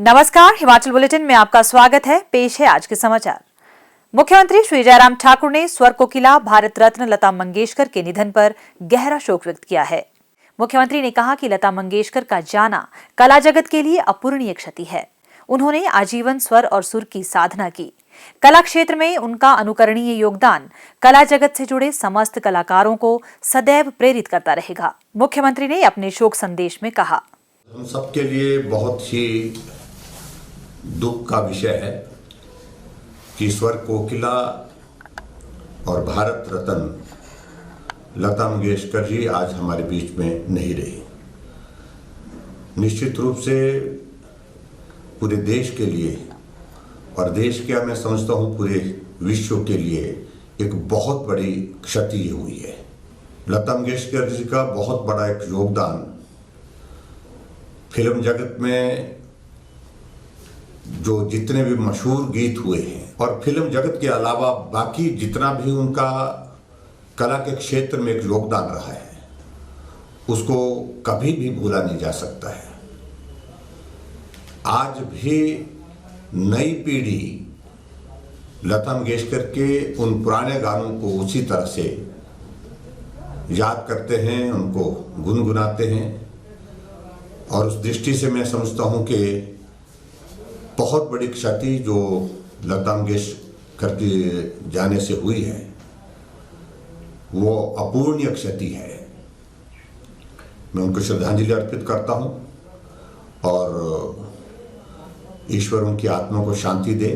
नमस्कार, हिमाचल बुलेटिन में आपका स्वागत है। पेश है आज के समाचार। मुख्यमंत्री श्री जयराम ठाकुर ने स्वर कोकिला भारत रत्न लता मंगेशकर के निधन पर गहरा शोक व्यक्त किया है। मुख्यमंत्री ने कहा कि लता मंगेशकर का जाना कला जगत के लिए अपूरणीय क्षति है। उन्होंने आजीवन स्वर और सुर की साधना की। कला क्षेत्र में उनका अनुकरणीय योगदान कला जगत से जुड़े समस्त कलाकारों को सदैव प्रेरित करता रहेगा। मुख्यमंत्री ने अपने शोक संदेश में कहा, हम सबके लिए बहुत ही दुख का विषय है कि स्वर कोकिला और भारत रत्न लता मंगेशकर जी आज हमारे बीच में नहीं रही। निश्चित रूप से पूरे देश के लिए और देश क्या मैं समझता हूँ पूरे विश्व के लिए एक बहुत बड़ी क्षति हुई है। लता मंगेशकर जी का बहुत बड़ा एक योगदान फिल्म जगत में जो जितने भी मशहूर गीत हुए हैं और फिल्म जगत के अलावा बाकी जितना भी उनका कला के क्षेत्र में एक योगदान रहा है उसको कभी भी भूला नहीं जा सकता है। आज भी नई पीढ़ी लता मंगेशकर के उन पुराने गानों को उसी तरह से याद करते हैं, उनको गुनगुनाते हैं और उस दृष्टि से मैं समझता हूं कि बहुत बड़ी क्षति जो लता मंगेशकर के जाने से हुई है वो अपूरणीय क्षति है। मैं उनको श्रद्धांजलि अर्पित करता हूं और ईश्वर उनकी आत्मा को शांति दे,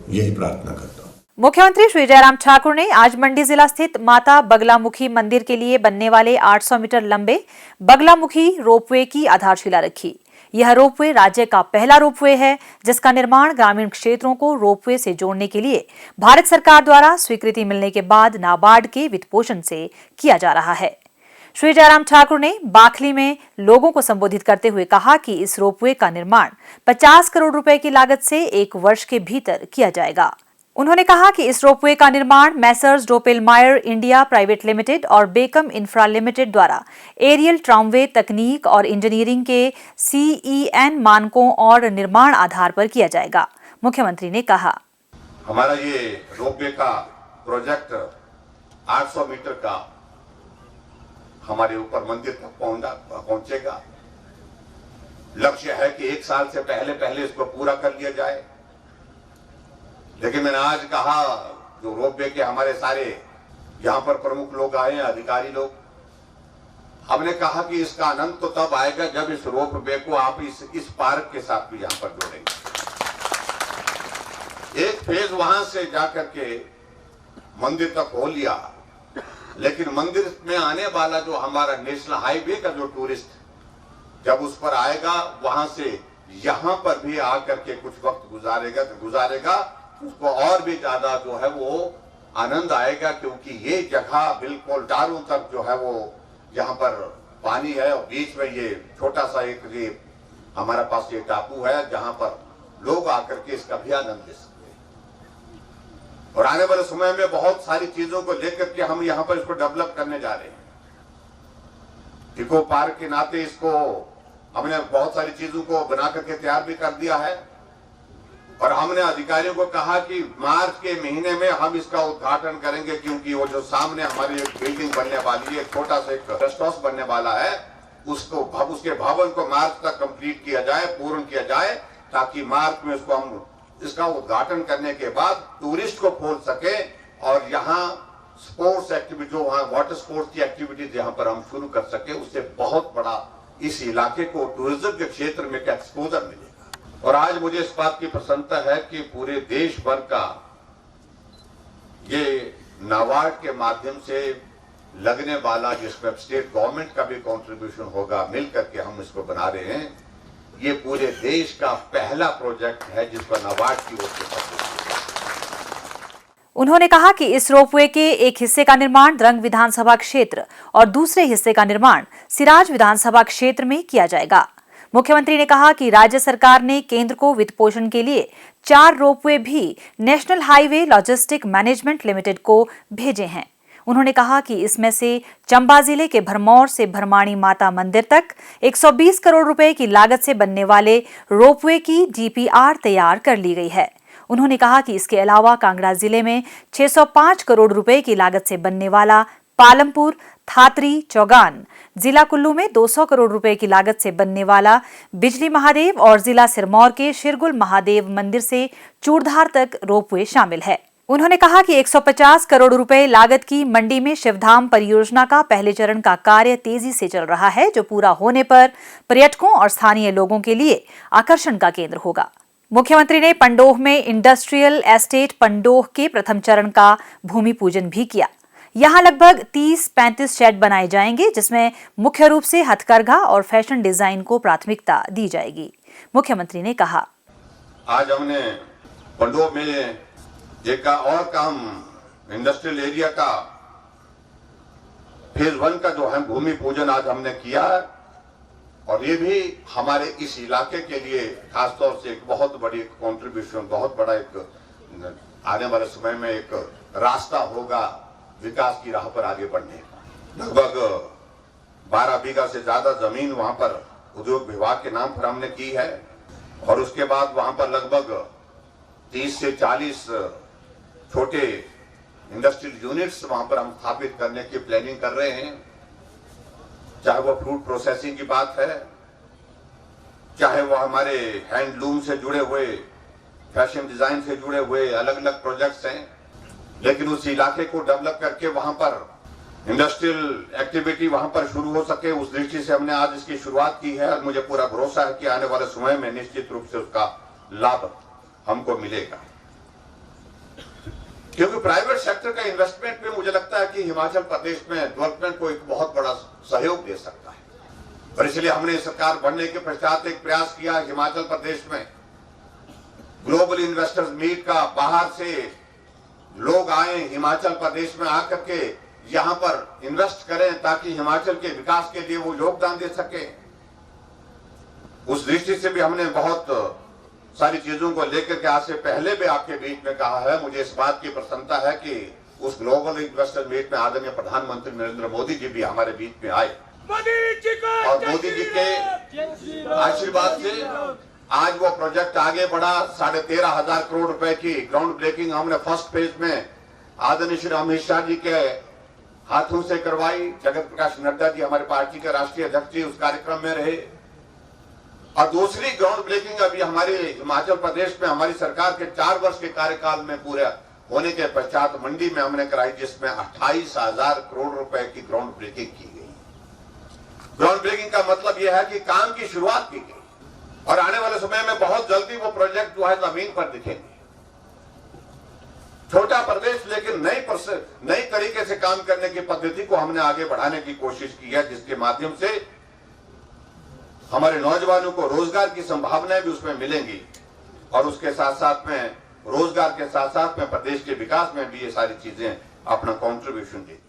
यही प्रार्थना करता हूं। मुख्यमंत्री श्री जयराम ठाकुर ने आज मंडी जिला स्थित माता बगलामुखी मंदिर के लिए बनने वाले 800 मीटर लंबे बगलामुखी रोपवे की आधारशिला रखी। यह रोपवे राज्य का पहला रोपवे है जिसका निर्माण ग्रामीण क्षेत्रों को रोपवे से जोड़ने के लिए भारत सरकार द्वारा स्वीकृति मिलने के बाद नाबार्ड के वित्त पोषण से किया जा रहा है। श्री जयराम ठाकुर ने बाखली में लोगों को संबोधित करते हुए कहा कि इस रोपवे का निर्माण 50 करोड़ रुपए की लागत से 1 वर्ष के भीतर किया जाएगा। उन्होंने कहा कि इस रोपवे का निर्माण मैसर्स डोपेलमायर इंडिया प्राइवेट लिमिटेड और बेकम इंफ्रा लिमिटेड द्वारा एरियल ट्रामवे तकनीक और इंजीनियरिंग के CEN मानकों और निर्माण आधार पर किया जाएगा। मुख्यमंत्री ने कहा, हमारा ये रोपवे का प्रोजेक्ट 800 मीटर का हमारे ऊपर मंदिर तक पहुंचेगा। लक्ष्य है कि 1 साल से पहले इसको पूरा कर लिया जाए। लेकिन मैंने आज कहा जो रोपवे के हमारे सारे यहाँ पर प्रमुख लोग आए हैं, अधिकारी लोग, हमने कहा कि इसका आनंद तो तब आएगा जब इस रोपवे को आप इस पार्क के साथ भी यहाँ पर जोड़ेंगे। एक फेज वहां से जाकर के मंदिर तक हो लिया, लेकिन मंदिर में आने वाला जो हमारा नेशनल हाईवे का जो टूरिस्ट जब उस पर आएगा वहां से यहाँ पर भी आकर के कुछ वक्त गुजारेगा उसको और भी ज्यादा जो है वो आनंद आएगा, क्योंकि ये जगह बिल्कुल चारों तरफ जो है वो यहाँ पर पानी है और बीच में ये छोटा सा एक ये हमारे पास ये टापू है जहाँ पर लोग आकर के इसका भी आनंद ले सकते हैं। और आने वाले समय में बहुत सारी चीजों को लेकर के हम यहाँ पर इसको डेवलप करने जा रहे हैं। इको पार्क के नाते इसको हमने बहुत सारी चीजों को बना करके तैयार भी कर दिया है और हमने अधिकारियों को कहा कि मार्च के महीने में हम इसका उद्घाटन करेंगे, क्योंकि वो जो सामने हमारी एक बिल्डिंग बनने वाली है, छोटा सा एक रेस्ट हाउस बनने वाला है, उसके भवन को मार्च तक कंप्लीट किया जाए, पूर्ण किया जाए, ताकि मार्च में उसको हम इसका उद्घाटन करने के बाद टूरिस्ट को खोल सके और यहाँ स्पोर्ट्स एक्टिविटी जो वहाँ वाटर स्पोर्ट्स की एक्टिविटीज यहाँ पर हम शुरू कर सके। उससे बहुत बड़ा इस इलाके को टूरिज्म के क्षेत्र में एक्सपोजर मिलेगा। और आज मुझे इस बात की प्रसन्नता है कि पूरे देश भर का ये नाबार्ड के माध्यम से लगने वाला जिसमें स्टेट गवर्नमेंट का भी कंट्रीब्यूशन होगा, मिलकर के हम इसको बना रहे हैं। ये पूरे देश का पहला प्रोजेक्ट है जिस पर नाबार्ड की ओर से। उन्होंने कहा कि इस रोपवे के एक हिस्से का निर्माण द्रंग विधानसभा क्षेत्र और दूसरे हिस्से का निर्माण सिराज विधानसभा क्षेत्र में किया जाएगा। मुख्यमंत्री ने कहा कि राज्य सरकार ने केंद्र को वित्त पोषण के लिए 4 रोपवे भी national highway logistic management limited को भेजे हैं। उन्होंने कहा कि इसमें से चंबा जिले के भरमौर से भरमाणी माता मंदिर तक 120 करोड़ रुपए की लागत से बनने वाले रोपवे की डीपीआर तैयार कर ली गई है। उन्होंने कहा कि इसके अलावा कांगड़ा जिले में 605 करोड़ रुपए की लागत से बनने वाला पालमपुर, थातरी, चौगान, जिला कुल्लू में 200 करोड़ रुपए की लागत से बनने वाला बिजली महादेव और जिला सिरमौर के शिरगुल महादेव मंदिर से चूड़धार तक रोपवे शामिल है। उन्होंने कहा कि 150 करोड़ रुपए लागत की मंडी में शिवधाम परियोजना का पहले चरण का कार्य तेजी से चल रहा है, जो पूरा होने पर पर्यटकों और स्थानीय लोगों के लिए आकर्षण का केंद्र होगा। मुख्यमंत्री ने पंडोह में इंडस्ट्रियल एस्टेट पंडोह के प्रथम चरण का भूमि पूजन भी किया। यहां लगभग 30-35 शेड बनाए जाएंगे, जिसमें मुख्य रूप से हथकरघा और फैशन डिजाइन को प्राथमिकता दी जाएगी। मुख्यमंत्री ने कहा, आज हमने पंडोह में एक और काम इंडस्ट्रियल एरिया का फेज 1 का जो है भूमि पूजन आज हमने किया है, और ये भी हमारे इस इलाके के लिए खासतौर से एक बहुत बड़ी कंट्रीब्यूशन, बहुत बड़ा एक आने वाले समय में एक रास्ता होगा विकास की राह पर आगे बढ़ने का। लगभग 12 बीघा से ज्यादा जमीन वहां पर उद्योग विभाग के नाम पर हमने की है, और उसके बाद वहां पर लगभग 30 से 40 छोटे इंडस्ट्रियल यूनिट्स वहां पर हम स्थापित करने की प्लानिंग कर रहे हैं। चाहे वो फ्रूट प्रोसेसिंग की बात है, चाहे वो हमारे हैंडलूम से जुड़े हुए, फैशन डिजाइन से जुड़े हुए अलग अलग प्रोजेक्ट्स हैं, लेकिन उस इलाके को डेवलप करके वहां पर इंडस्ट्रियल एक्टिविटी वहां पर शुरू हो सके, उस दृष्टि से हमने आज इसकी शुरुआत की है। और मुझे पूरा भरोसा है कि आने वाले समय में निश्चित रूप से उसका लाभ हमको मिलेगा, क्योंकि प्राइवेट सेक्टर का इन्वेस्टमेंट में मुझे लगता है कि हिमाचल प्रदेश में डेवलपमेंट को एक बहुत बड़ा सहयोग दे सकता है। और इसलिए हमने सरकार बनने के पश्चात एक प्रयास किया हिमाचल प्रदेश में ग्लोबल इन्वेस्टर्स मीट का, बाहर से लोग आए हिमाचल प्रदेश में आकर के यहां पर इन्वेस्ट करें, ताकि हिमाचल के विकास के लिए वो योगदान दे सके। उस दृष्टि से भी हमने बहुत सारी चीजों को लेकर के आज से पहले भी आपके बीच में कहा है। मुझे इस बात की प्रसन्नता है कि उस ग्लोबल इन्वेस्टर मीट में आदरणीय प्रधानमंत्री नरेंद्र मोदी जी भी हमारे बीच में आए, और मोदी जी के आशीर्वाद से आज वो प्रोजेक्ट आगे बढ़ा। 13,500 करोड़ रुपए की ग्राउंड ब्रेकिंग हमने फर्स्ट फेज में आदरणीय श्री अमित शाह जी के हाथों से करवाई। जगत प्रकाश नड्डा जी हमारे पार्टी के राष्ट्रीय अध्यक्ष जी उस कार्यक्रम में रहे, और दूसरी ग्राउंड ब्रेकिंग अभी हमारे हिमाचल प्रदेश में हमारी सरकार के 4 वर्ष के कार्यकाल में पूरे होने के पश्चात मंडी में हमने कराई, जिसमें 28,000 करोड़ रुपए की ग्राउंड ब्रेकिंग की गई। ग्राउंड ब्रेकिंग का मतलब यह है कि काम की शुरुआत की गई, और आने वाले समय में बहुत जल्दी वो प्रोजेक्ट जो है जमीन पर दिखेंगे। छोटा प्रदेश, लेकिन नई तरीके से काम करने की पद्धति को हमने आगे बढ़ाने की कोशिश की है, जिसके माध्यम से हमारे नौजवानों को रोजगार की संभावनाएं भी उसमें मिलेंगी, और उसके साथ साथ में रोजगार के साथ साथ में प्रदेश के विकास में भी ये सारी चीजें अपना कंट्रीब्यूशन देगी।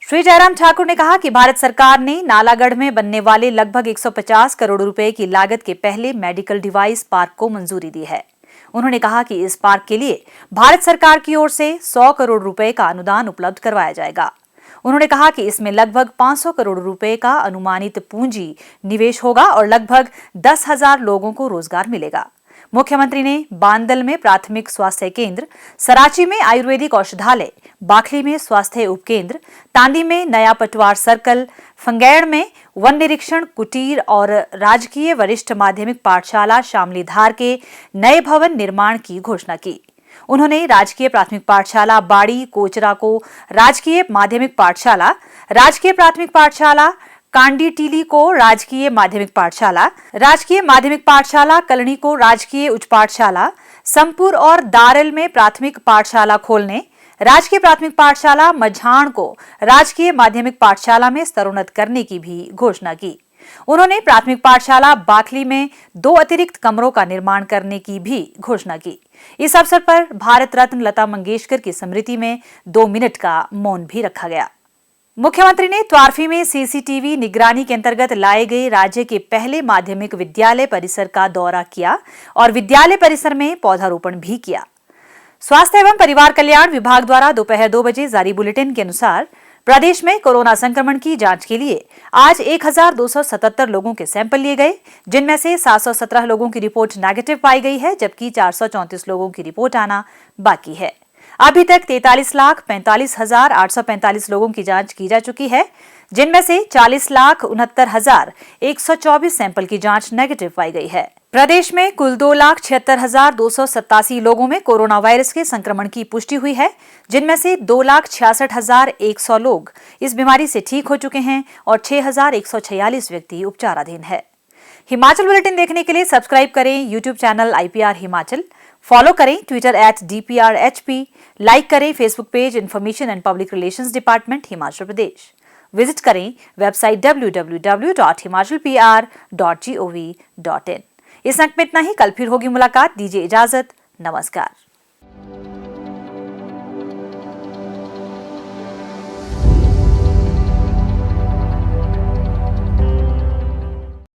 श्री जयराम ठाकुर ने कहा कि भारत सरकार ने नालागढ़ में बनने वाले लगभग 150 करोड़ रुपए की लागत के पहले मेडिकल डिवाइस पार्क को मंजूरी दी है। उन्होंने कहा कि इस पार्क के लिए भारत सरकार की ओर से 100 करोड़ रुपए का अनुदान उपलब्ध करवाया जाएगा। उन्होंने कहा कि इसमें लगभग 500 करोड़ रुपए का अनुमानित पूंजी निवेश होगा और लगभग 10,000 लोगों को रोजगार मिलेगा। मुख्यमंत्री ने बांदल में प्राथमिक स्वास्थ्य केंद्र, सराची में आयुर्वेदिक औषधालय, बाखली में स्वास्थ्य उपकेंद्र, तांदी में नया पटवार सर्कल, फंगैड़ में वन निरीक्षण कुटीर और राजकीय वरिष्ठ माध्यमिक पाठशाला शामलीधार के नए भवन निर्माण की घोषणा की। उन्होंने राजकीय प्राथमिक पाठशाला बाड़ी कोचरा को राजकीय माध्यमिक पाठशाला, राजकीय प्राथमिक पाठशाला कांडी टीली को राजकीय माध्यमिक पाठशाला, राजकीय माध्यमिक पाठशाला कलनी को राजकीय उच्च पाठशाला, संपुर और दारल में प्राथमिक पाठशाला खोलने, राजकीय प्राथमिक पाठशाला मझाण को राजकीय माध्यमिक पाठशाला में स्तरोन्नत करने की भी घोषणा की। उन्होंने प्राथमिक पाठशाला बाखली में 2 अतिरिक्त कमरों का निर्माण करने की भी घोषणा की। इस अवसर पर भारत रत्न लता मंगेशकर की स्मृति में 2 मिनट का मौन भी रखा गया। मुख्यमंत्री ने त्वारफी में सीसीटीवी निगरानी के अंतर्गत लाए गए राज्य के पहले माध्यमिक विद्यालय परिसर का दौरा किया और विद्यालय परिसर में पौधारोपण भी किया। स्वास्थ्य एवं परिवार कल्याण विभाग द्वारा दोपहर 2 बजे जारी बुलेटिन के अनुसार प्रदेश में कोरोना संक्रमण की जांच के लिए आज 1277 लोगों के सैंपल लिए गए, जिनमें से 717 लोगों की रिपोर्ट नेगेटिव पाई गई है, जबकि 434 लोगों की रिपोर्ट आना बाकी है। अभी तक 43,45,845 लोगों की जांच की जा चुकी है, जिनमें से 40,69,124 सैंपल की जांच नेगेटिव पाई गई है। प्रदेश में कुल 2,76,287 लोगों में कोरोना वायरस के संक्रमण की पुष्टि हुई है, जिनमें से 2,66,100 लोग इस बीमारी से ठीक हो चुके हैं और 6,146 व्यक्ति उपचाराधीन है। हिमाचल बुलेटिन देखने के लिए सब्सक्राइब करें YouTube channel IPR Himachal, follow करें ट्विटर @DPRHP, लाइक करें Facebook page information and public relations department Himachal Pradesh. Visit करें वेबसाइट www.himachalpr.gov.in। इस अंक में इतना ही। कल फिर होगी मुलाकात। दीजिए इजाजत। नमस्कार।